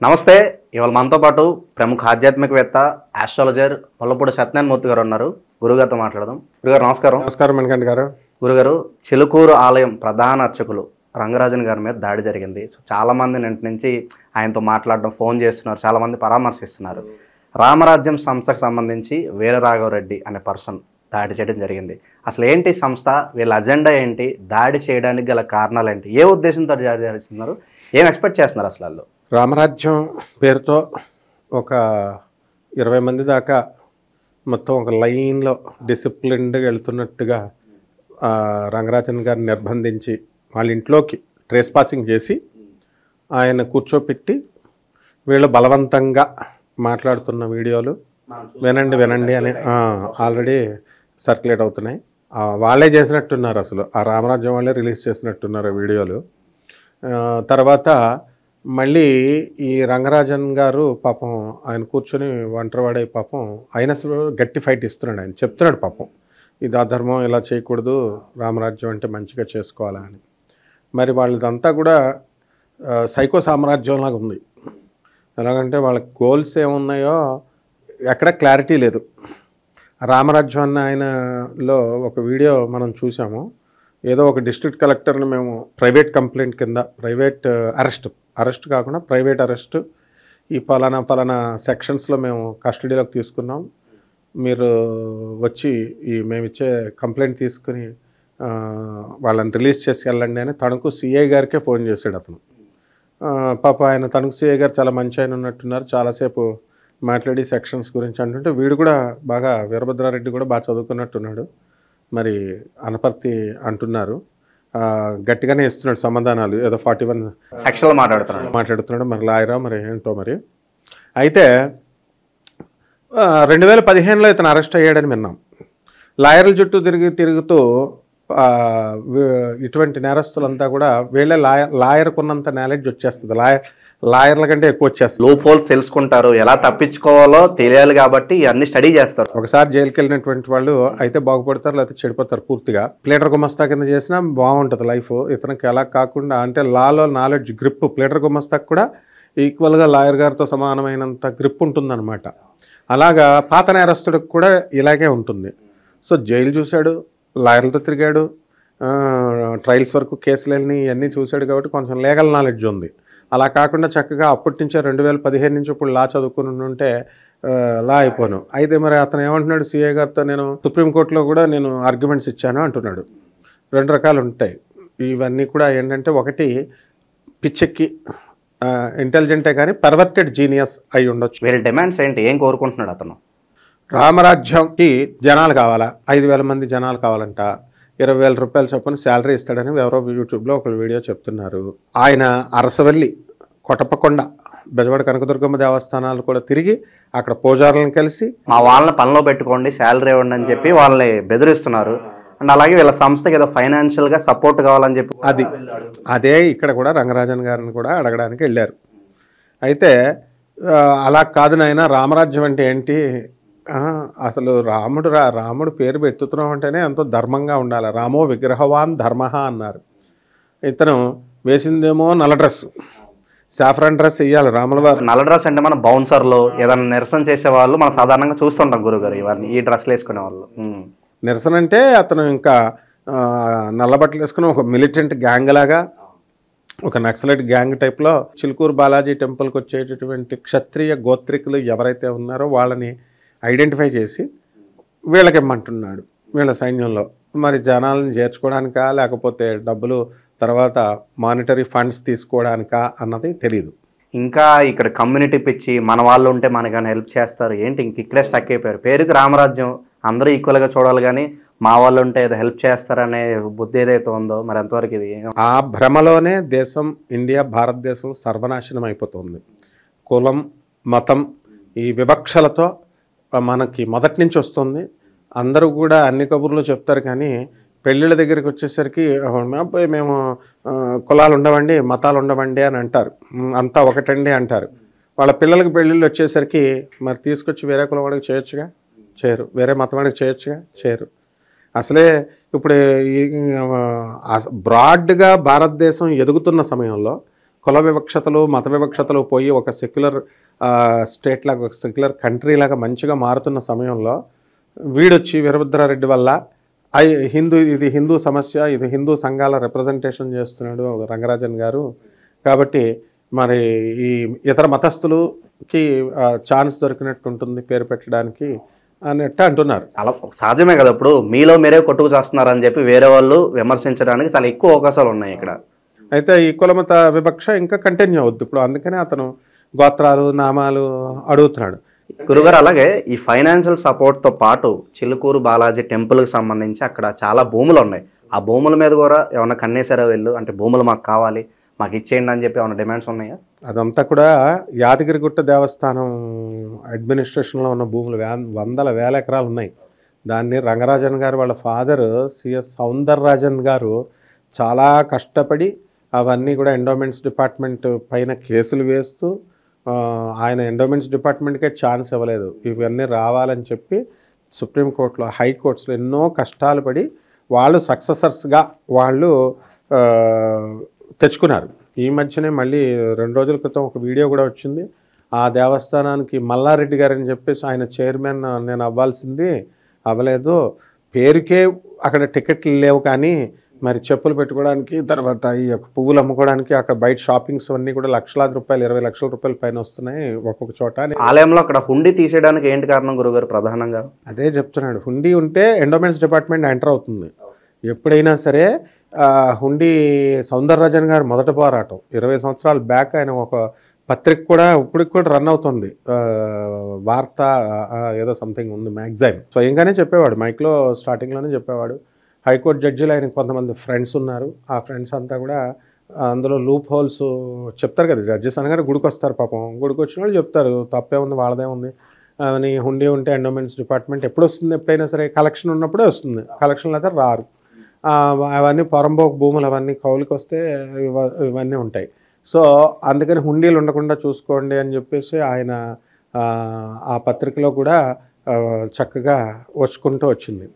నమస్తే. ఇవాళ మనతో పాటు ప్రముఖ ఆధ్యాత్మికవేత్త, ఆస్ట్రాలజర్ ముల్లపూడి సత్యనారాయణ మూర్తి గారు ఉన్నారు. గురుగారితో మాట్లాడదాం. గురుగారు నమస్కారం. నమస్కారం మణికంఠ గారు. గురుగారు, చిలుకూరు ఆలయం ప్రధాన అర్చకులు రంగరాజన్ గారి మీద దాడి జరిగింది. సో చాలామంది నింటి నుంచి ఆయనతో మాట్లాడడం, ఫోన్ చేస్తున్నారు, చాలామంది పరామర్శిస్తున్నారు. రామరాజ్యం సంస్థకు సంబంధించి వీరరాఘవరెడ్డి అనే పర్సన్ దాడి చేయడం జరిగింది. అసలు ఏంటి సంస్థ, వీళ్ళ అజెండా ఏంటి, దాడి చేయడానికి గల కారణాలు ఏంటి, ఏ ఉద్దేశంతో దాడి చేస్తున్నారు, ఏం ఎక్స్పెక్ట్ చేస్తున్నారు అసలు వాళ్ళు? రామరాజ్యం పేరుతో ఒక 20 మంది దాకా మొత్తం ఒక లైన్లో డిసిప్లిన్డ్గా వెళ్తున్నట్టుగా రంగరాజన్ గారిని నిర్బంధించి వాళ్ళ ఇంట్లోకి ట్రేస్ పాసింగ్ చేసి ఆయన కూర్చోపెట్టి వీళ్ళు బలవంతంగా మాట్లాడుతున్న వీడియోలు వినండి అని ఆల్రెడీ సర్క్యులేట్ అవుతున్నాయి. వాళ్ళే చేసినట్టున్నారు, అసలు ఆ రామరాజ్యం వాళ్ళే రిలీజ్ చేసినట్టున్నారు వీడియోలు. తర్వాత మళ్ళీ ఈ రంగరాజన్ గారు పాపం ఆయన కూర్చొని ఒంటరివాడే పాపం ఆయన అసలు గట్టి ఫైట్ ఇస్తున్నాడు. ఆయన చెప్తున్నాడు పాపం, ఇది అధర్మం, ఇలా చేయకూడదు, రామరాజ్యం అంటే మంచిగా చేసుకోవాలా అని. మరి వాళ్ళదంతా కూడా సైకో సామ్రాజ్యంలాగా ఉంది. ఎలాగంటే వాళ్ళ గోల్స్ ఏమున్నాయో ఎక్కడ క్లారిటీ లేదు. రామరాజ్యం అన్న ఆయనలో ఒక వీడియో మనం చూసాము. ఏదో ఒక డిస్ట్రిక్ట్ కలెక్టర్ని మేము ప్రైవేట్ కంప్లైంట్ కింద, ప్రైవేట్ అరెస్ట్ కాకుండా ప్రైవేట్ అరెస్ట్, ఈ ఫలానా సెక్షన్స్లో మేము కస్టడీలోకి తీసుకున్నాం, మీరు వచ్చి మేము ఇచ్చే కంప్లైంట్ తీసుకుని వాళ్ళని రిలీజ్ చేసి వెళ్ళండి అని తణుకు సిఐ గారికే ఫోన్ చేశాడు అతను. పాప ఆయన తణుకు సిఐ గారు చాలా మంచి ఆయన ఉన్నట్టున్నారు, చాలాసేపు మాట్లాడి సెక్షన్స్ గురించి అంటుంటే వీడు కూడా బాగా, వీరభద్రారెడ్డి కూడా బాగా చదువుకున్నట్టున్నాడు. మరి అనపర్తి అంటున్నారు, గట్టిగానే ఇస్తున్నాడు సమాధానాలు, ఏదో 41 సెక్షన్లో మాట్లాడుతున్నాడు. మరి లాయరా మరి ఏంటో మరి. అయితే 2015లో ఇతను అరెస్ట్ అయ్యాడని విన్నాం. లాయర్ల చుట్టూ తిరుగుతూ ఇటువంటి నేరస్తులంతా కూడా వీళ్ళే లాయర్కు ఉన్నంత నాలెడ్జ్ వచ్చేస్తుంది, లాయర్ల కంటే ఎక్కువ వచ్చేస్తుంది. లూప్ హోల్స్ తెలుసుకుంటారు, ఎలా తప్పించుకోవాలో తెలియాలి కాబట్టి అన్ని స్టడీ చేస్తారు. ఒకసారి జైలుకి వెళ్ళినటువంటి వాళ్ళు అయితే బాగుపడతారు, లేకపోతే చెడిపోతారు పూర్తిగా. ప్లేటర్ గుమస్తా కింద చేసినా బాగుంటుంది లైఫ్. ఇతనికి ఎలా కాకుండా అంటే లాలో నాలెడ్జ్ గ్రిప్ ప్లేటర్ గుమస్తాకు కూడా ఈక్వల్గా లాయర్ గారితో సమానమైనంత గ్రిప్ ఉంటుందన్నమాట. అలాగా పాత నేరస్తుడికి కూడా ఇలాగే ఉంటుంది. సో జైలు చూశాడు, లాయర్లతో తిరిగాడు, ట్రయల్స్ వరకు కేసులన్నీ ఇవన్నీ చూశాడు కాబట్టి కొంచెం లీగల్ నాలెడ్జ్ ఉంది. అలా కాకుండా చక్కగా అప్పటి నుంచే 2015 నుంచి ఇప్పుడు లా చదువుకుని ఉంటే లా అయిపోను. అయితే మరి అతను ఏమంటున్నాడు సిఐ గారితో, నేను సుప్రీంకోర్టులో కూడా నేను ఆర్గ్యుమెంట్స్ ఇచ్చాను అంటున్నాడు. 2 రకాలు ఉంటాయి ఇవన్నీ కూడా. ఏంటంటే ఒకటి పిచ్చెక్కి ఇంటెలిజెంటే కానీ పర్వర్టెడ్ జీనియస్ అయి ఉండొచ్చు. వీళ్ళ డిమాండ్స్ ఏంటి, ఏం కోరుకుంటున్నాడు అతను? రామరాజ్యంకి జనాలు కావాలా, 5,000 మంది జనాలు కావాలంట, 20,000 రూపాయలు చొప్పున శాలరీ ఇస్తాడని ఎవరో యూట్యూబ్లో ఒక వీడియో చెప్తున్నారు. ఆయన అరసవల్లి, కొటపకొండ, బెజవాడ కనకదుర్గమ్మ దేవస్థానాలు కూడా తిరిగి అక్కడ పూజారులను కలిసి మా వాళ్ళని పనిలో పెట్టుకోండి, శాలరీ ఇవ్వండి అని చెప్పి వాళ్ళని బెదిరిస్తున్నారు. అండ్ అలాగే వీళ్ళ సంస్థకి ఏదో ఫైనాన్షియల్గా సపోర్ట్ కావాలని చెప్పి అదే ఇక్కడ కూడా రంగరాజన్ గారిని కూడా అడగడానికి వెళ్ళారు. అయితే అలా కాదు నాయన, రామరాజ్యం అంటే ఏంటి, అసలు రాముడు పేరు పెట్టుతున్నాం అంటేనే ఎంతో ధర్మంగా ఉండాలి. రామో విగ్రహవాన్ ధర్మ అన్నారు. ఇతను వేసిందేమో నల్ల డ్రెస్, సాఫ్రాన్ డ్రెస్ వేయాలి రాముల వారు. నల్ల డ్రెస్ అంటే మన బౌన్సర్లు, ఏదైనా నిరసన చేసే వాళ్ళు మనం సాధారణంగా చూస్తుంటాం గురుగారు, ఇవన్నీ ఈ డ్రెస్లు వేసుకునే వాళ్ళు. నిరసన అంటే అతను ఇంకా నల్ల బట్టలు వేసుకుని ఒక మిలిటెంట్ గ్యాంగ్ లాగా, ఒక నక్సలైట్ గ్యాంగ్ టైప్లో చిలుకూరు బాలాజీ టెంపుల్కి వచ్చేటటువంటి క్షత్రియ గోత్రికులు ఎవరైతే ఉన్నారో వాళ్ళని ఐడెంటిఫై చేసి వీళ్ళకి ఇమ్మంటున్నాడు. వీళ్ళ సైన్యంలో మరి జనాలను చేర్చుకోవడానికా లేకపోతే డబ్బులు తర్వాత మానిటరీ ఫండ్స్ తీసుకోవడానికా అన్నది తెలియదు. ఇంకా ఇక్కడ కమ్యూనిటీ పిచ్చి, మన వాళ్ళు ఉంటే మనకైనా హెల్ప్ చేస్తారు ఏంటి, ఇంక ఇక్కడే స్టక్ అయిపోయారు. పేరుకి రామరాజ్యం, అందరూ ఈక్వల్గా చూడాలి కానీ మా వాళ్ళు ఉంటే ఏదో హెల్ప్ చేస్తారనే బుద్ధి ఏదైతే ఉందో మరి ఎంతవరకు ఇది. ఆ భ్రమలోనే దేశం, ఇండియా, భారతదేశం సర్వనాశనం అయిపోతుంది. కులం, మతం, ఈ వివక్షలతో మనకి మొదటి నుంచి వస్తుంది. అందరూ కూడా అన్ని కబుర్లు చెప్తారు కానీ పెళ్ళిళ్ళ దగ్గరికి వచ్చేసరికి మేము కులాలు ఉండవండి, మతాలు ఉండవండి అని అంటారు, అంతా ఒకటండి అంటారు. వాళ్ళ పిల్లలకి పెళ్ళిళ్ళు వచ్చేసరికి మరి తీసుకొచ్చి వేరే కులం వాడికి చేయొచ్చుగా, చేయరు. వేరే మతం వాడికి చేయొచ్చుగా, చేయరు. అసలే ఇప్పుడు బ్రాడ్గా భారతదేశం ఎదుగుతున్న సమయంలో కుల వివక్షతలు మత వివక్షతలు పోయి ఒక సెక్యులర్ స్టేట్ లాగా ఒక సెక్యులర్ కంట్రీ లాగా మంచిగా మారుతున్న సమయంలో వీడొచ్చి వీరభద్రారెడ్డి వల్ల ఇది హిందూ సమస్య, ఇది హిందూ సంఘాల రిప్రజెంటేషన్ చేస్తున్నాడు రంగరాజన్ గారు, కాబట్టి మరి ఈ ఇతర మతస్థులకి ఛాన్స్ దొరికినట్టు ఉంటుంది పేరు పెట్టడానికి అన్నట్టు అంటున్నారు. చాలా సహజమే కదా, ఇప్పుడు మీలో మీరే కొట్టుకు చేస్తున్నారని చెప్పి వేరే వాళ్ళు విమర్శించడానికి చాలా ఎక్కువ అవకాశాలు ఉన్నాయి ఇక్కడ. అయితే ఈ కులమత వివక్ష ఇంకా కంటిన్యూ అవుద్ది ఇప్పుడు, అందుకనే అతను గోత్రాలు నామాలు అడుగుతున్నాడు. గురుగారు, అలాగే ఈ ఫైనాన్షియల్ సపోర్ట్తో పాటు చిలుకూరు బాలాజీ టెంపుల్కి సంబంధించి అక్కడ చాలా భూములు ఉన్నాయి. ఆ భూముల మీద కూడా ఏమన్నా కన్నేసారో వీళ్ళు, అంటే భూములు మాకు కావాలి మాకు ఇచ్చేయండి అని చెప్పి ఏమైనా డిమాండ్స్ ఉన్నాయా? అదంతా కూడా యాదగిరిగుట్ట దేవస్థానం అడ్మినిస్ట్రేషన్లో ఉన్న భూములు వందల వేల ఎకరాలు ఉన్నాయి. దాన్ని రంగరాజన్ గారు వాళ్ళ ఫాదర్ సిఎస్ సౌందరరాజన్ గారు చాలా కష్టపడి అవన్నీ కూడా ఎండోమెంట్స్ డిపార్ట్మెంట్ పైన కేసులు వేస్తూ ఆయన ఎండోమెంట్స్ డిపార్ట్మెంట్కే ఛాన్స్ ఇవ్వలేదు. ఇవన్నీ రావాలని చెప్పి సుప్రీంకోర్టులో హైకోర్ట్స్లో ఎన్నో కష్టాలు పడి వాళ్ళు సక్సెసర్స్గా వాళ్ళు తెచ్చుకున్నారు. ఈ మధ్యనే మళ్ళీ 2 రోజుల క్రితం ఒక వీడియో కూడా వచ్చింది. ఆ దేవస్థానానికి మల్లారెడ్డి గారు అని చెప్పేసి ఆయన చైర్మన్ నేను అవ్వాల్సింది అవ్వలేదు, పేరుకే అక్కడ టికెట్లు లేవు కానీ మరి చెప్పులు పెట్టుకోవడానికి తర్వాత ఈ యొక్క పువ్వులు అమ్ముకోవడానికి అక్కడ బయట షాపింగ్స్ అన్నీ కూడా లక్షలాది రూపాయలు 20 లక్షల రూపాయల పైన వస్తున్నాయి ఒక్కొక్క చోట. ఆలయంలో అక్కడ హుండీ తీసేయడానికి ఏంటి కారణం గురుగారు ప్రధానంగా? అదే చెప్తున్నాడు, హుండీ ఉంటే ఎండోమెంట్స్ డిపార్ట్మెంట్ ఎంటర్ అవుతుంది. ఎప్పుడైనా సరే హుండీ సౌందరరాజన్ గారు మొదటి పోరాటం 20 సంవత్సరాల బ్యాక్ ఆయన ఒక పత్రిక కూడా ఇప్పటికి కూడా రన్ అవుతుంది, వార్త ఏదో సంథింగ్ ఉంది మ్యాగజైన్. స్వయంగానే చెప్పేవాడు, మైక్లో స్టార్టింగ్లోనే చెప్పేవాడు. హైకోర్టు జడ్జిలు ఆయన కొంతమంది ఫ్రెండ్స్ ఉన్నారు, ఆ ఫ్రెండ్స్ అంతా కూడా అందులో లూప్ హోల్స్ చెప్తారు కదా, జడ్జెస్ అనగానే గుడికి వస్తారు పాపం, గుడికి వచ్చిన వాళ్ళు చెప్తారు తప్పే ఉంది వాళ్ళదే ఉంది అని. హుండీ ఉంటే ఎండోమెంట్స్ డిపార్ట్మెంట్ ఎప్పుడు వస్తుంది, ఎప్పుడైనా సరే కలెక్షన్ ఉన్నప్పుడే వస్తుంది, కలెక్షన్లు అయితే రారు. అవన్నీ పొరంబోకు భూములు అవన్నీ కౌలుకి వస్తే ఇవన్నీ ఉంటాయి. సో అందుకని హుండీలు ఉండకుండా చూసుకోండి అని చెప్పేసి ఆయన ఆ పత్రికలో కూడా చక్కగా వచ్చుకుంటూ వచ్చింది.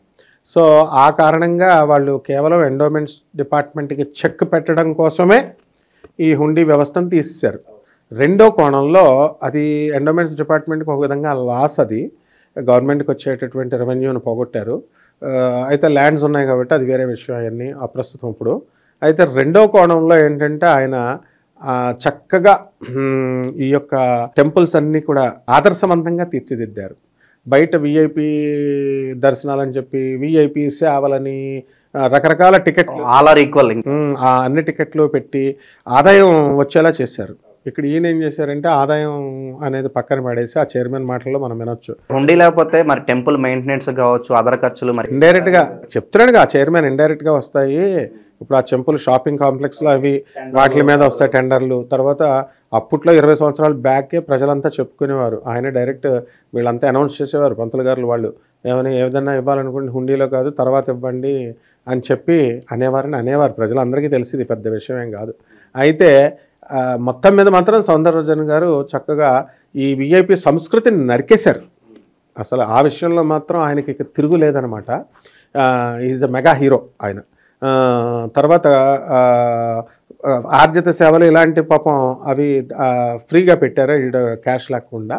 సో ఆ కారణంగా వాళ్ళు కేవలం ఎండోమెంట్స్ డిపార్ట్మెంట్కి చెక్ పెట్టడం కోసమే ఈ హుండీ వ్యవస్థను తీసేశారు. రెండో కోణంలో అది ఎండోమెంట్స్ డిపార్ట్మెంట్కి ఒక విధంగా లాస్, అది గవర్నమెంట్కి వచ్చేటటువంటి రెవెన్యూను పోగొట్టారు. అయితే ల్యాండ్స్ ఉన్నాయి కాబట్టి అది వేరే విషయం, అవన్నీ అప్రస్తుతం ఇప్పుడు. అయితే రెండో కోణంలో ఏంటంటే ఆయన చక్కగా ఈ యొక్క టెంపుల్స్ అన్నీ కూడా ఆదర్శవంతంగా తీర్చిదిద్దారు. బయట విఐపి దర్శనాలని చెప్పి విఐపి సేవలని రకరకాల టికెట్లు ఆల్ ఆర్ ఈక్వల్ అన్ని టికెట్లు పెట్టి ఆదాయం వచ్చేలా చేశారు. ఇక్కడ ఈయన ఏం చేశారంటే ఆదాయం అనేది పక్కన పడేసి ఆ చైర్మన్ మాటల్లో మనం వినొచ్చు. హుండీ లేకపోతే మరి టెంపుల్ మెయింటెనెన్స్ కావచ్చు, అదర్ ఖర్చులు మరి ఇండైరెక్ట్గా చెప్తున్నాడు ఆ చైర్మన్, ఇండైరెక్ట్గా వస్తాయి. ఇప్పుడు ఆ టెంపుల్ షాపింగ్ కాంప్లెక్స్లో అవి వాటి మీద వస్తాయి టెండర్లు. తర్వాత అప్పట్లో 20 సంవత్సరాల బ్యాకే ప్రజలంతా చెప్పుకునేవారు, ఆయన డైరెక్ట్ వీళ్ళంతా అనౌన్స్ చేసేవారు పంతులు గారు వాళ్ళు, ఏదైనా ఇవ్వాలనుకుంటే హుండీలో కాదు తర్వాత ఇవ్వండి అని చెప్పి అనేవారు ప్రజలందరికీ తెలిసింది, పెద్ద విషయం ఏం కాదు. అయితే మొత్తం మీద మాత్రం సౌందరరాజన్ గారు చక్కగా ఈ విఐపి సంస్కృతిని నరికేశారు. అసలు ఆ విషయంలో మాత్రం ఆయనకి తిరుగులేదనమాట. ఈజ్ అ మెగా హీరో ఆయన. తర్వాత ఆర్జిత సేవలు ఇలాంటి పాపం అవి ఫ్రీగా పెట్టారు, క్యాష్ లేకుండా.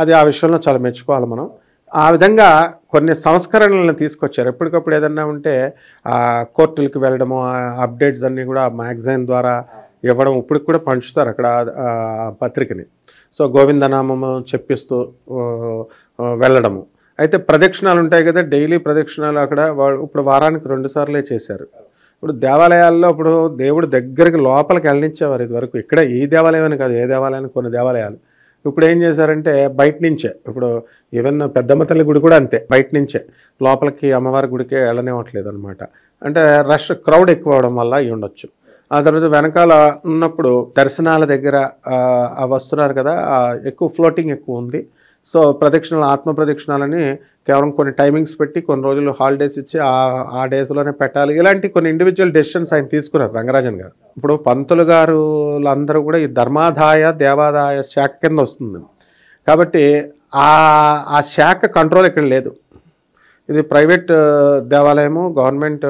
అది ఆ విషయంలో చాలా మెచ్చుకోవాలి మనం. ఆ విధంగా కొన్ని సంస్కరణలను తీసుకొచ్చారు. ఎప్పటికప్పుడు ఏదన్నా ఉంటే కోర్టులకి వెళ్ళడము, అప్డేట్స్ అన్నీ కూడా మ్యాగజైన్ ద్వారా ఇవ్వడం, ఇప్పటికి కూడా పంచుతారు అక్కడ పత్రికని. సో గోవిందనామము చెప్పిస్తూ వెళ్ళడము. అయితే ప్రదక్షిణాలు ఉంటాయి కదా, డైలీ ప్రదక్షిణాలు అక్కడ ఇప్పుడు వారానికి 2 సార్లే చేశారు. ఇప్పుడు దేవాలయాల్లో ఇప్పుడు దేవుడు దగ్గరికి లోపలికి వెళ్ళనిచ్చేవారు ఇదివరకు. ఇక్కడ ఈ దేవాలయం అని కాదు, ఏ దేవాలయానికి కొన్ని దేవాలయాలు ఇప్పుడు ఏం చేశారంటే బయట నుంచే, ఇప్పుడు ఈవెన్ పెద్దమ్మ తల్లి గుడి కూడా అంతే, బయట నుంచే లోపలికి అమ్మవారి గుడికే వెళ్ళనివ్వట్లేదు అనమాట. అంటే రష్ క్రౌడ్ ఎక్కువ అవడం వల్ల అయి ఉండొచ్చు. ఆ తర్వాత వెనకాల ఉన్నప్పుడు దర్శనాల దగ్గర వస్తున్నారు కదా, ఎక్కువ ఫ్లోటింగ్ ఎక్కువ ఉంది. సో ప్రదక్షిణాలు, ఆత్మ ప్రదక్షిణాలని కేవలం కొన్ని టైమింగ్స్ పెట్టి కొన్ని రోజులు హాలిడేస్ ఇచ్చి ఆ డేస్లోనే పెట్టాలి. ఇలాంటి కొన్ని ఇండివిజువల్ డెసిషన్స్ ఆయన తీసుకున్నారు రంగరాజన్ గారు. ఇప్పుడు పంతులు గారులందరూ కూడా ఈ ధర్మాదాయ దేవాదాయ శాఖ కింద వస్తుంది కాబట్టి ఆ శాఖ కంట్రోల్ ఇక్కడ లేదు. ఇది ప్రైవేట్ దేవాలయము, గవర్నమెంట్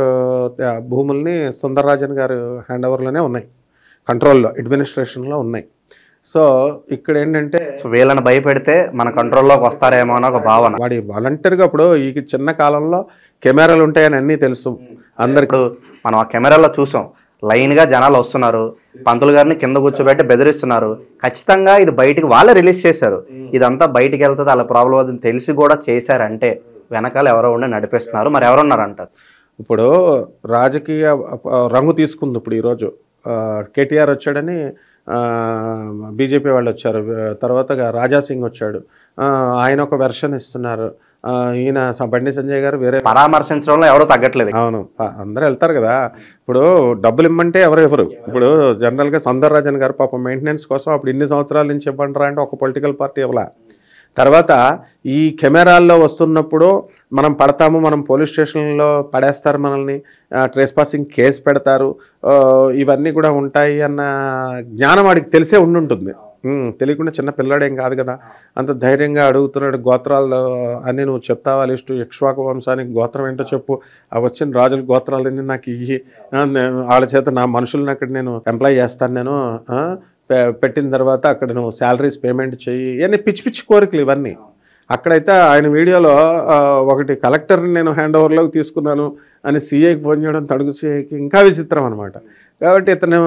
భూముల్ని సుందరరాజన్ గారు హ్యాండ్ ఓవర్లోనే ఉన్నాయి. కంట్రోల్లో అడ్మినిస్ట్రేషన్లో ఉన్నాయి. సో ఇక్కడ ఏంటంటే వీళ్ళని భయపెడితే మన కంట్రోల్లోకి వస్తారేమో అని ఒక భావన. వాడి వాలంటీర్గా ఇప్పుడు ఈ చిన్న కాలంలో కెమెరాలు ఉంటాయని అన్నీ తెలుసు అందరికి. మనం ఆ కెమెరాలో చూసాం, లైన్గా జనాలు వస్తున్నారు, పంతులు గారిని కింద కూర్చోబెట్టి బెదిరిస్తున్నారు. ఖచ్చితంగా ఇది బయటికి వాళ్ళే రిలీజ్ చేశారు. ఇదంతా బయటికి వెళ్తుంది, అలా ప్రాబ్లం అవుతుంది తెలిసి కూడా చేశారంటే వెనకాల ఎవరో ఉండి నడిపిస్తున్నారు. మరి ఎవరున్నారంటారు? ఇప్పుడు రాజకీయ రంగు తీసుకుంది. ఇప్పుడు ఈరోజు కేటీఆర్ వచ్చాడని బీజేపీ వాళ్ళు వచ్చారు, తర్వాత రాజాసింగ్ వచ్చాడు, ఆయన ఒక వెర్షన్ ఇస్తున్నారు, ఈయన బండి సంజయ్ గారు వేరే. పరామర్శించడంలో ఎవరు తగ్గట్లేదు. అవును, అందరూ వెళ్తారు కదా. ఇప్పుడు డబ్బులు ఇమ్మంటే ఎవరు. ఇప్పుడు జనరల్గా సౌందరరాజన్ గారు పాపం మెయింటెనెన్స్ కోసం అప్పుడు ఇన్ని సంవత్సరాల నుంచి ఇవ్వంటారా అంటే ఒక పొలిటికల్ పార్టీ ఇవ్వలా. తర్వాత ఈ కెమెరాల్లో వస్తున్నప్పుడు మనం పడతాము, మనం పోలీస్ స్టేషన్లో పడేస్తారు, మనల్ని ట్రేస్ పాసింగ్ కేసు పెడతారు, ఇవన్నీ కూడా ఉంటాయి అన్న జ్ఞానం వాడికి తెలిసే ఉండుంటుంది. తెలియకుండా చిన్న పిల్లాడేం కాదు కదా, అంత ధైర్యంగా అడుగుతున్నాడు. గోత్రాలు అన్నీ నువ్వు చెప్తావా లిస్టు, ఇక్ష్వాకు వంశానికి గోత్రం ఏంటో చెప్పు, ఆ వచ్చిన రాజుల గోత్రాలన్నీ నాకు ఇయ్యి, వాళ్ళ చేత నా మనుషులను అక్కడ నేను ఎంప్లాయ్ చేస్తాను, నేను పెట్టిన తర్వాత అక్కడ నువ్వు శాలరీస్ పేమెంట్ చెయ్యి, ఇవన్నీ పిచ్చి పిచ్చి కోరికలు ఇవన్నీ. అక్కడైతే ఆయన వీడియోలో ఒకటి కలెక్టర్ని నేను హ్యాండ్ ఓవర్లోకి తీసుకున్నాను అని సీఐకి ఫోన్ చేయడం, తడుగు సీఐకి ఇంకా విచిత్రం అనమాట. కాబట్టి ఇతను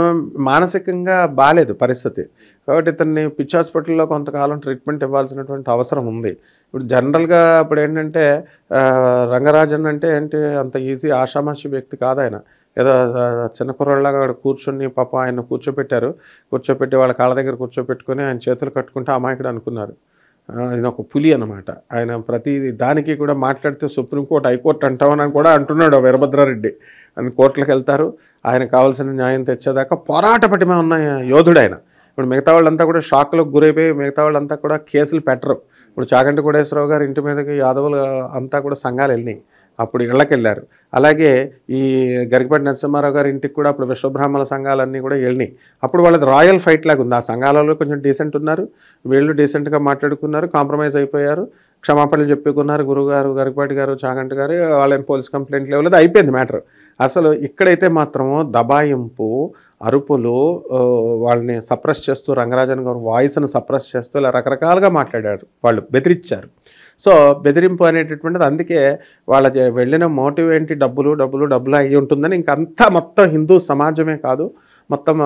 మానసికంగా బాగాలేదు పరిస్థితి. కాబట్టి ఇతన్ని పిచ్చి హాస్పిటల్లో కొంతకాలం ట్రీట్మెంట్ ఇవ్వాల్సినటువంటి అవసరం ఉంది. ఇప్పుడు జనరల్గా ఇప్పుడు ఏంటంటే రంగరాజన్ అంటే ఏంటి, అంత ఈజీ ఆషామాషి వ్యక్తి కాదు ఆయన. ఏదో చిన్న కుర్రాళ్ళగా అక్కడ కూర్చొని పాపం ఆయన కూర్చోపెట్టి వాళ్ళ కాళ్ళ దగ్గర కూర్చోపెట్టుకొని ఆయన చేతులు కట్టుకుంటే అమాయకుడు అనుకున్నారు. ఆయన ఒక పులి అనమాట. ఆయన ప్రతి దానికి కూడా మాట్లాడితే సుప్రీంకోర్టు హైకోర్టు అంటామని కూడా అంటున్నాడు వీరభద్రారెడ్డి. అని కోర్టులకు వెళ్తారు, ఆయన కావాల్సిన న్యాయం తెచ్చేదాకా పోరాట పటిమ ఉన్న యోధుడు ఆయన. ఇప్పుడు మిగతా వాళ్ళంతా కూడా షాక్లకు గురైపోయి మిగతా వాళ్ళంతా కూడా కేసులు పెట్టరు. ఇప్పుడు చాగంటి కోటేశ్వరరావు గారు ఇంటి మీదకి యాదవులు అంతా కూడా సంఘాలు వెళ్ళినాయి, అప్పుడు ఇళ్ళకి వెళ్ళారు. అలాగే ఈ గరికపాటి నరసింహారావు గారి ఇంటికి కూడా అప్పుడు విశ్వబ్రాహ్మణ సంఘాలన్నీ కూడా వెళ్ళినాయి. అప్పుడు వాళ్ళది రాయల్ ఫైట్ లాగా ఉంది. ఆ సంఘాలలో కొంచెం డీసెంట్ ఉన్నారు, వీళ్ళు డీసెంట్గా మాట్లాడుకున్నారు, కాంప్రమైజ్ అయిపోయారు, క్షమాపణలు చెప్పుకున్నారు. గురుగారు, గరికపాటి గారు, చాగంటి గారు, వాళ్ళేం పోలీస్ కంప్లైంట్ లేవలేదు, అయిపోయింది మ్యాటర్. అసలు ఇక్కడైతే మాత్రము దబాయింపు, అరుపులు, వాళ్ళని సప్రెస్ చేస్తూ, రంగరాజన్ గారు వాయిస్ను సప్రెస్ చేస్తూ ఇలా రకరకాలుగా మాట్లాడారు, వాళ్ళు బెదిరించారు. సో బెదిరింపు అనేటటువంటిది, అందుకే వాళ్ళ వెళ్ళిన మోటివ్ ఏంటి, డబ్బులు అయ్యి ఉంటుందని. ఇంకంతా మొత్తం హిందూ సమాజమే కాదు, మొత్తం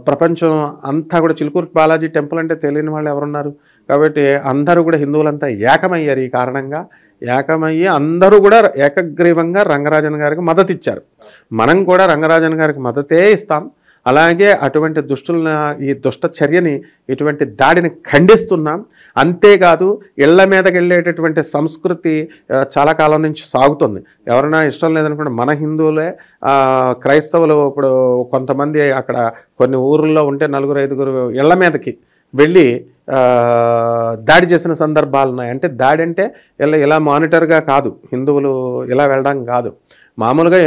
ప్రపంచం అంతా కూడా. చిలుకూరు బాలాజీ టెంపుల్ అంటే తెలియని వాళ్ళు ఎవరున్నారు? కాబట్టి అందరూ కూడా హిందువులంతా ఏకమయ్యారు. ఈ కారణంగా ఏకమయ్యి అందరూ కూడా ఏకగ్రీవంగా రంగరాజన్ గారికి మద్దతు ఇచ్చారు. మనం కూడా రంగరాజన్ గారికి మద్దతే ఇస్తాం. అలాగే అటువంటి ఈ దుష్ట చర్యని, ఇటువంటి దాడిని ఖండిస్తున్నాం. అంతేకాదు ఇళ్ల మీదకి వెళ్ళేటటువంటి సంస్కృతి చాలా కాలం నుంచి సాగుతుంది. ఎవరైనా ఇష్టం లేదనుకుంటే మన హిందువులే క్రైస్తవులు ఇప్పుడు కొంతమంది అక్కడ కొన్ని ఊర్లలో ఉంటే 4-5 ఇళ్ల మీదకి వెళ్ళి దాడి చేసిన సందర్భాలు ఉన్నాయి. అంటే దాడి అంటే ఇలా మానిటర్గా కాదు, హిందువులు ఇలా వెళ్ళడం కాదు, మామూలుగా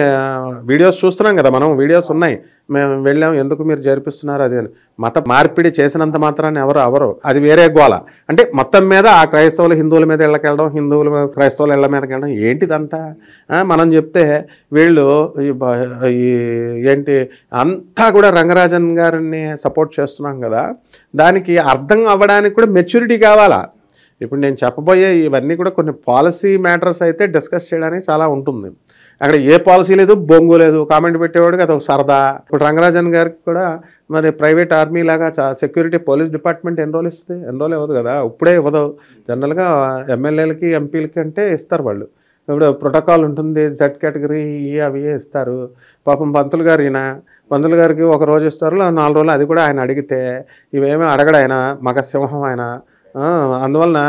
వీడియోస్ చూస్తున్నాం కదా మనం, వీడియోస్ ఉన్నాయి, మేము వెళ్ళాం, ఎందుకు మీరు జరిపిస్తున్నారు అది అని. మత మార్పిడి చేసినంత మాత్రాన్ని ఎవరు అది వేరే గోల. అంటే మొత్తం మీద ఆ క్రైస్తవులు హిందువుల మీద ఇళ్ళకెళ్ళడం, హిందువులు క్రైస్తవులు ఇళ్ళ మీదకి వెళ్ళడం ఏంటిదంతా మనం చెప్తే వీళ్ళు ఏంటి అంతా కూడా రంగరాజన్ గారిని సపోర్ట్ చేస్తున్నాం కదా, దానికి అర్థం అవ్వడానికి కూడా మెచ్యూరిటీ కావాలా. ఇప్పుడు నేను చెప్పబోయే ఇవన్నీ కూడా కొన్ని పాలసీ మ్యాటర్స్ అయితే డిస్కస్ చేయడానికి చాలా ఉంటుంది. అక్కడ ఏ పాలసీ లేదు, బొంగు లేదు, కామెంట్ పెట్టేవాడికి అదొక సరదా. ఇప్పుడు రంగరాజన్ గారికి కూడా మరి ప్రైవేట్ ఆర్మీ లాగా సెక్యూరిటీ పోలీస్ డిపార్ట్మెంట్ ఎన్ని రోజులు ఇస్తుంది? ఎన్ని రోజులు ఇవ్వదు కదా, ఇప్పుడే ఇవ్వదు. జనరల్గా ఎమ్మెల్యేలకి ఎంపీలకి అంటే ఇస్తారు వాళ్ళు. ఇప్పుడు ప్రోటోకాల్ ఉంటుంది, జెడ్ కేటగిరీ అవి ఇస్తారు. పాపం పంతులు గారికి ఒక రోజు ఇస్తారు, 4 రోజులు, అది కూడా ఆయన అడిగితే ఇవేమీ అడగడు ఆయన, మగ సింహం ఆయన. అందువలన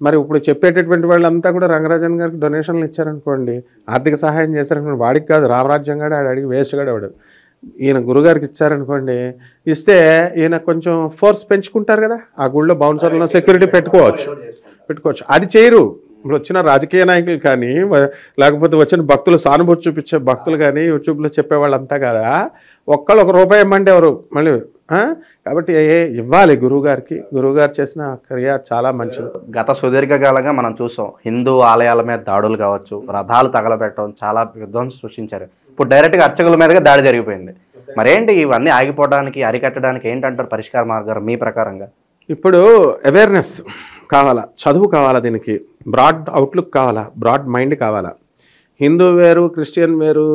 మరి ఇప్పుడు చెప్పేటటువంటి వాళ్ళంతా కూడా రంగరాజన్ గారికి డొనేషన్లు ఇచ్చారనుకోండి, ఆర్థిక సహాయం చేశారనుకోండి, వాడికి కాదు, రామరాజ్యం గాడు అడిగి వేస్ట్ గాడు వాడు. ఈయన గురుగారికి ఇచ్చారనుకోండి, ఇస్తే ఈయన కొంచెం ఫోర్స్ పెంచుకుంటారు కదా, ఆ గుళ్ళో బౌన్సర్లో సెక్యూరిటీ పెట్టుకోవచ్చు. అది చేయరు. ఇప్పుడు వచ్చిన రాజకీయ నాయకులు కానీ, లేకపోతే వచ్చిన భక్తులు, సానుభూతి చూపించే భక్తులు కానీ, యూట్యూబ్లో చెప్పేవాళ్ళంతా కదా, ఒక్కళ్ళు ₹1 ఇవ్వమంటే ఎవరు మళ్ళీ. కాబట్టి ఇవ్వాలి గురువుగారు చేసిన క్రియ చాలా మంచిది. గత సుదీర్ఘకాలంగా మనం చూసాం, హిందూ ఆలయాల మీద దాడులు కావచ్చు, రథాలు తగలబెట్టడం, చాలా విధ్వంసం సృష్టించారు. ఇప్పుడు డైరెక్ట్గా అర్చకుల మీదగా దాడి జరిగిపోయింది. మరేంటి ఇవన్నీ ఆగిపోవడానికి, అరికట్టడానికి ఏంటంటారు పరిష్కార మార్గాలు మీ ప్రకారంగా? ఇప్పుడు అవేర్నెస్ కావాలా, చదువు కావాలా, దీనికి బ్రాడ్ అవుట్లుక్ కావాలా, బ్రాడ్ మైండ్ కావాలా. హిందూ వేరు, క్రిస్టియన్ వేరు,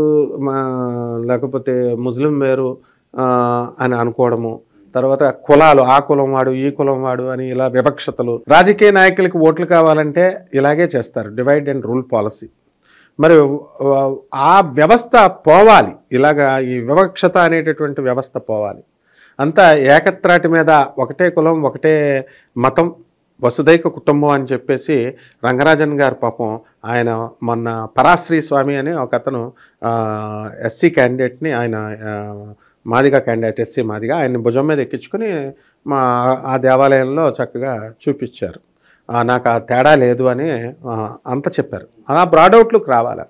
లేకపోతే ముస్లిం వేరు అని అనుకోవడము, తర్వాత కులాలు, ఆ కులం వాడు ఈ కులం వాడు అని ఇలా వివక్షతలు. రాజకీయ నాయకులకి ఓట్లు కావాలంటే ఇలాగే చేస్తారు, డివైడ్ అండ్ రూల్ పాలసీ. మరి ఆ వ్యవస్థ పోవాలి, ఇలాగా ఈ వివక్షత అనేటటువంటి వ్యవస్థ పోవాలి. అంతా ఏకత్రాటి మీద ఒకటే కులం, ఒకటే మతం, వసుదైక కుటుంబం అని చెప్పేసి రంగరాజన్ గారు పాపం ఆయన మొన్న పరాశ్రీ స్వామి అని ఒక అతను ఎస్సీ క్యాండిడేట్ని, ఆయన మాదిగా క్యాండిడేట్, ఎస్సీ మాదిగా, ఆయన్ని భుజం మీద ఎక్కించుకొని ఆ దేవాలయంలో చక్కగా చూపించారు. నాకు ఆ తేడా లేదు అని అంత చెప్పారు. అలా బ్రాడౌట్లుక్ రావాలి.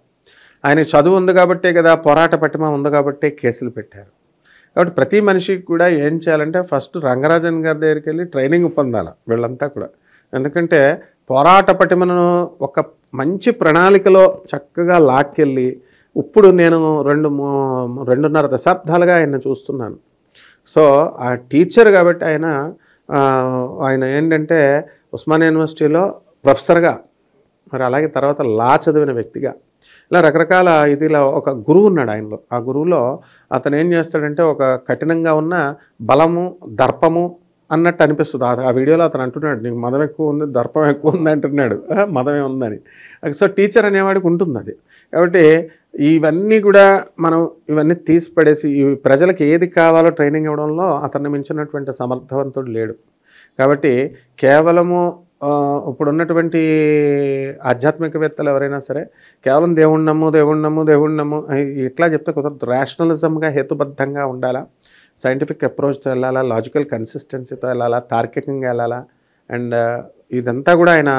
ఆయనకి చదువు ఉంది కాబట్టే కదా, పోరాట పటిమ ఉంది కాబట్టే కేసులు పెట్టారు. కాబట్టి ప్రతి మనిషికి కూడా ఏం చేయాలంటే ఫస్ట్ రంగరాజన్ గారి దగ్గరికి వెళ్ళి ట్రైనింగ్ పొందాలి వీళ్ళంతా కూడా. ఎందుకంటే పోరాట పటిమను ఒక మంచి ప్రణాళికలో చక్కగా లాక్కెళ్ళి, ఇప్పుడు నేను 2.5 దశాబ్దాలుగా ఆయన చూస్తున్నాను. సో ఆ టీచర్ కాబట్టి ఆయన ఏంటంటే ఉస్మానియా యూనివర్సిటీలో ప్రొఫెసర్గా, మరి అలాగే తర్వాత లా చదివిన వ్యక్తిగా, ఇలా రకరకాల ఇదిలో ఒక గురువు ఉన్నాడు ఆయనలో. ఆ గురువులో అతను ఏం చేస్తాడంటే ఒక కఠినంగా ఉన్న బలము, దర్పము అన్నట్టు అనిపిస్తుంది. ఆ వీడియోలో అతను అంటున్నాడు, నీకు మదం ఎక్కువ ఉంది, దర్పం ఎక్కువ ఉంది అంటున్నాడు, మదమే ఉందని. సో టీచర్ అనేవాడికి ఉంటుంది అది. కాబట్టి ఇవన్నీ కూడా మనం ఇవన్నీ తీసి పడేసి ప్రజలకు ఏది కావాలో ట్రైనింగ్ ఇవ్వడంలో అతన్ని మించినటువంటి సమర్థవంతుడు లేడు. కాబట్టి కేవలము ఇప్పుడున్నటువంటి ఆధ్యాత్మికవేత్తలు ఎవరైనా సరే కేవలం దేవుణ్ణము ఇట్లా చెప్తే కుదరదు. రేషనలిజంగా, హేతుబద్ధంగా ఉండాలా, సైంటిఫిక్ అప్రోచ్తో వెళ్ళాలా, లాజికల్ కన్సిస్టెన్సీతో వెళ్ళాలా, తార్కికంగా వెళ్ళాలా. అండ్ ఇదంతా కూడా ఆయన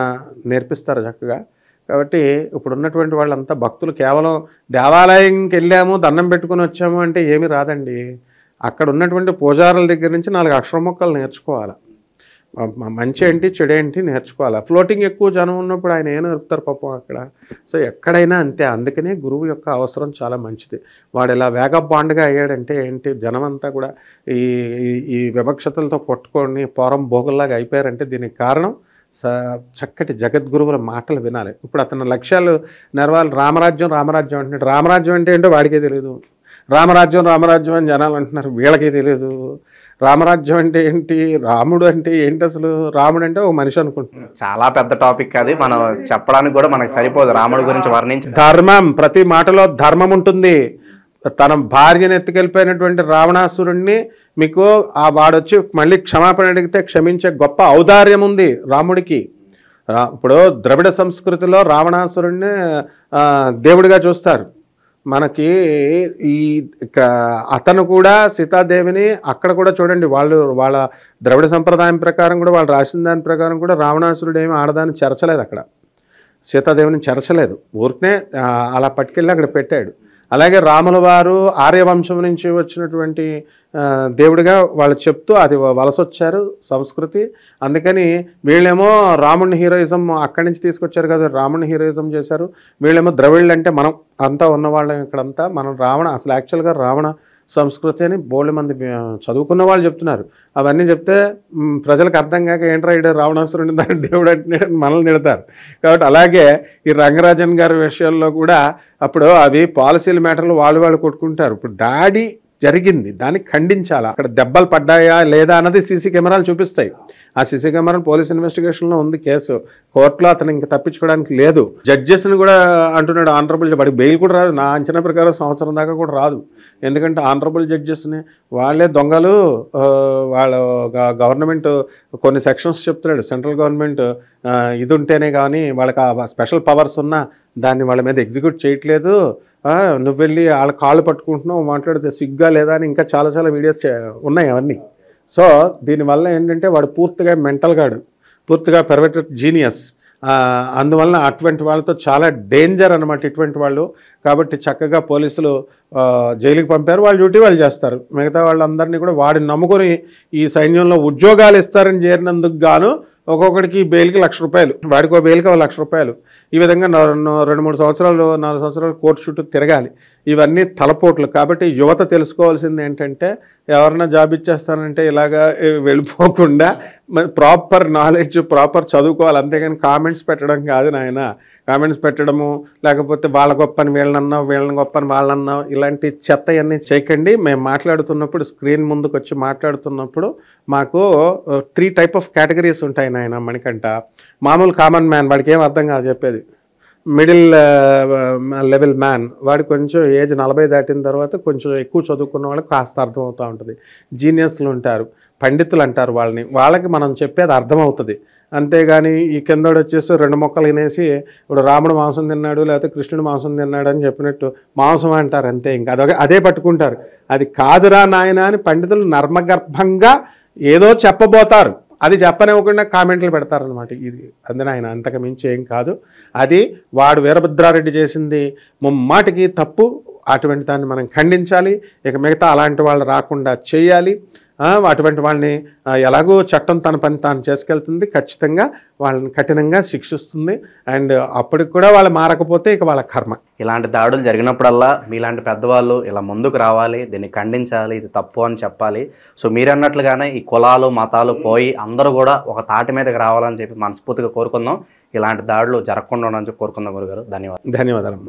నేర్పిస్తారు చక్కగా. కాబట్టి ఇప్పుడు ఉన్నటువంటి వాళ్ళంతా భక్తులు కేవలం దేవాలయంకి వెళ్ళాము, దండం పెట్టుకుని వచ్చాము అంటే ఏమీ రాదండి. అక్కడ ఉన్నటువంటి పూజారుల దగ్గర నుంచి 4 అక్షర మొక్కలు నేర్చుకోవాలి. మంచి ఏంటి, చెడేంటి నేర్చుకోవాలి. ఫ్లోటింగ్ ఎక్కువ జనం ఉన్నప్పుడు ఆయన ఏం నేర్పుతారు పాపం అక్కడ. సో ఎక్కడైనా అంతే. అందుకనే గురువు యొక్క అవసరం చాలా మంచిది. వాడు ఇలా వేగబాండ్గా అయ్యాడంటే ఏంటి, జనం అంతా కూడా ఈ వివక్షతలతో కొట్టుకొని పోరం భోగుల్లాగా అయిపోయారంటే దీనికి కారణం చక్కటి జగద్గురువుల మాటలు వినాలి. ఇప్పుడు అతని లక్ష్యాలు నెరవేరాలి. రామరాజ్యం అంటున్నాడు. రామరాజ్యం అంటే ఏంటో వాడికే తెలియదు. రామరాజ్యం అని జనాలు అంటున్నారు, వీళ్ళకే తెలియదు. రామరాజ్యం అంటే ఏంటి, రాముడు అంటే ఏంటి, అసలు రాముడు అంటే ఒక మనిషి అనుకుంటున్నాడు. చాలా పెద్ద టాపిక్ అది, మనం చెప్పడానికి కూడా మనకు సరిపోదు రాముడి గురించి వర్ణించి. ధర్మం, ప్రతి మాటలో ధర్మం ఉంటుంది. తన భార్యను ఎత్తుకెళ్ళిపోయినటువంటి రావణాసురుణ్ణి మీకు వాడొచ్చి మళ్ళీ క్షమాపణ అడిగితే క్షమించే గొప్ప ఔదార్యం ఉంది రాముడికి. ఇప్పుడు ద్రవిడ సంస్కృతిలో రావణాసురుణ్ణి దేవుడిగా చూస్తారు. మనకి అతను కూడా సీతాదేవిని అక్కడ కూడా చూడండి, వాళ్ళ ద్రవిడ సంప్రదాయం ప్రకారం కూడా, వాళ్ళు రాసిన దాని ప్రకారం కూడా రావణాసురుడు ఏమి ఆడదాన్ని చెరచలేదు, అక్కడ సీతాదేవిని చెరచలేదు, ఊరికనే అలా పట్టుకెళ్ళి అక్కడ పెట్టాడు. అలాగే రాముల వారు ఆర్యవంశం నుంచి వచ్చినటువంటి దేవుడిగా వాళ్ళు చెప్తూ అది వలసొచ్చారు సంస్కృతి. అందుకని వీళ్ళేమో రాముడిని హీరోయిజం అక్కడి నుంచి తీసుకొచ్చారు కదా, రాముడిని హీరోయిజం చేశారు. వీళ్ళేమో ద్రవిళ్ళు అంటే మనం అంతా ఉన్నవాళ్ళం ఇక్కడంతా, మనం అసలు యాక్చువల్గా రావణ సంస్కృతి అని బోల్డ్ మంది చదువుకున్న వాళ్ళు చెప్తున్నారు. అవన్నీ చెప్తే ప్రజలకు అర్థం కాక ఏంట్రా ఇడు రావణాసురుడిని దాని దేవుడు అంటే మనల్ని నిడతారు. కాబట్టి అలాగే ఈ రంగరాజన్ గారి విషయాల్లో కూడా అప్పుడు అవి పాలసీల మ్యాటర్లు వాళ్ళు కొట్టుకుంటారు. ఇప్పుడు దాడి జరిగింది, దాన్ని ఖండించాలి. అక్కడ దెబ్బలు పడ్డాయా లేదా అన్నది సీసీ కెమెరాలు చూపిస్తాయి. ఆ సీసీ కెమెరాలు పోలీస్ ఇన్వెస్టిగేషన్లో ఉంది కేసు, కోర్టులో అతను ఇంకా తప్పించుకోవడానికి లేదు. జడ్జెస్ని కూడా అంటున్నాడు ఆనరబుల్, వాడికి బెయిల్ కూడా రాదు, నా అంచనా ప్రకారం సంవత్సరం దాకా కూడా రాదు. ఎందుకంటే ఆనరబుల్ జడ్జెస్ని వాళ్ళే దొంగలు, వాళ్ళ గవర్నమెంట్ కొన్ని సెక్షన్స్ చెప్తున్నాడు, సెంట్రల్ గవర్నమెంట్ ఇది ఉంటేనే కానీ వాళ్ళకి ఆ స్పెషల్ పవర్స్ ఉన్నా దాన్ని వాళ్ళ మీద ఎగ్జిక్యూట్ చేయట్లేదు, నువ్వు వెళ్ళి వాళ్ళ కాళ్ళు పట్టుకుంటున్నావు, మాట్లాడితే సిగ్గా లేదా అని ఇంకా చాలా వీడియోస్ ఉన్నాయి అవన్నీ. సో దీనివల్ల ఏంటంటే వాడు పూర్తిగా మెంటల్ గాడు, పూర్తిగా పెర్వర్టెడ్ జీనియస్. అందువలన అటువంటి వాళ్ళతో చాలా డేంజర్ అన్నమాట ఇటువంటి వాళ్ళు. కాబట్టి చక్కగా పోలీసులు జైలుకి పంపారు, వాళ్ళ డ్యూటీ వాళ్ళు చేస్తారు. మిగతా వాళ్ళందరినీ కూడా వాడిని నమ్ముకొని ఈ సైన్యంలో ఉద్యోగాలు ఇస్తారని చేరినందుకు గాను ఒక్కొక్కడికి బెయిల్కి ₹1,00,000, వాడికో బెయిల్కి ₹1,00,000. ఈ విధంగా 2-3 సంవత్సరాలు 4 సంవత్సరాలు కోర్టు చుట్టూ తిరగాలి. ఇవన్నీ తలపోట్లు. కాబట్టి యువత తెలుసుకోవాల్సింది ఏంటంటే, ఎవరైనా జాబ్ ఇచ్చేస్తానంటే ఇలాగా వెళ్ళిపోకుండా ప్రాపర్ నాలెడ్జ్, ప్రాపర్ చదువుకోవాలి. అంతేగాని కామెంట్స్ పెట్టడం కాదు నాయన. కామెంట్స్ పెట్టడము, లేకపోతే వాళ్ళ గొప్పని వీళ్ళనన్నావు, వీళ్ళని గొప్పని వాళ్ళన్నావు, ఇలాంటి చెత్త అన్నీ చేయకండి. మేము మాట్లాడుతున్నప్పుడు, స్క్రీన్ ముందుకు వచ్చి మాట్లాడుతున్నప్పుడు మాకు 3 టైప్ ఆఫ్ కేటగిరీస్ ఉంటాయి నాయన మణికంఠ. మామూలు కామన్ మ్యాన్, వాడికి ఏం అర్థం కాదు చెప్పేది. మిడిల్ లెవెల్ మ్యాన్, వాడు కొంచెం ఏజ్ 40 దాటిన తర్వాత కొంచెం ఎక్కువ చదువుకున్న వాళ్ళకి కాస్త అర్థమవుతూ ఉంటుంది. జీనియస్లు ఉంటారు, పండితులు అంటారు వాళ్ళకి మనం చెప్పేది అర్థమవుతుంది. అంతేగాని ఈ కిందోడు వచ్చేసి 2 మొక్కలు వినేసి ఇప్పుడు రాముడు మాంసం తిన్నాడు లేకపోతే కృష్ణుడు మాంసం తిన్నాడు అని చెప్పినట్టు మాంసం అంటారు అంతే. ఇంకా అదే పట్టుకుంటారు. అది కాదురా నాయన అని పండితులు నర్మగర్భంగా ఏదో చెప్పబోతారు, అది చెప్పనివ్వకుండా కామెంట్లు పెడతారనమాట. ఇది అందున ఆయన అంతకు మించి ఏం కాదు. అది వాడు వీరభద్రారెడ్డి చేసింది ముమ్మాటికి తప్పు. అటువంటి దాన్ని మనం ఖండించాలి. ఇక మిగతా అలాంటి వాళ్ళు రాకుండా చేయాలి. అటువంటి వాళ్ళని ఎలాగో చట్టం తన పని తాను చేసుకెళ్తుంది. ఖచ్చితంగా వాళ్ళని కఠినంగా శిక్షిస్తుంది. అండ్ అప్పటికి కూడా వాళ్ళు మారకపోతే ఇక వాళ్ళ కర్మ. ఇలాంటి దాడులు జరిగినప్పుడల్లా మీలాంటి పెద్దవాళ్ళు ఇలా ముందుకు రావాలి, దీన్ని ఖండించాలి, ఇది తప్పు అని చెప్పాలి. సో మీరు అన్నట్లుగానే ఈ కులాలు మతాలు పోయి అందరూ కూడా ఒక తాటి మీదకి రావాలని చెప్పి మనస్ఫూర్తిగా కోరుకుందాం. ఇలాంటి దాడులు జరగకుండా ఉండాలని కోరుకుందాం గురుగారు. ధన్యవాదాలు.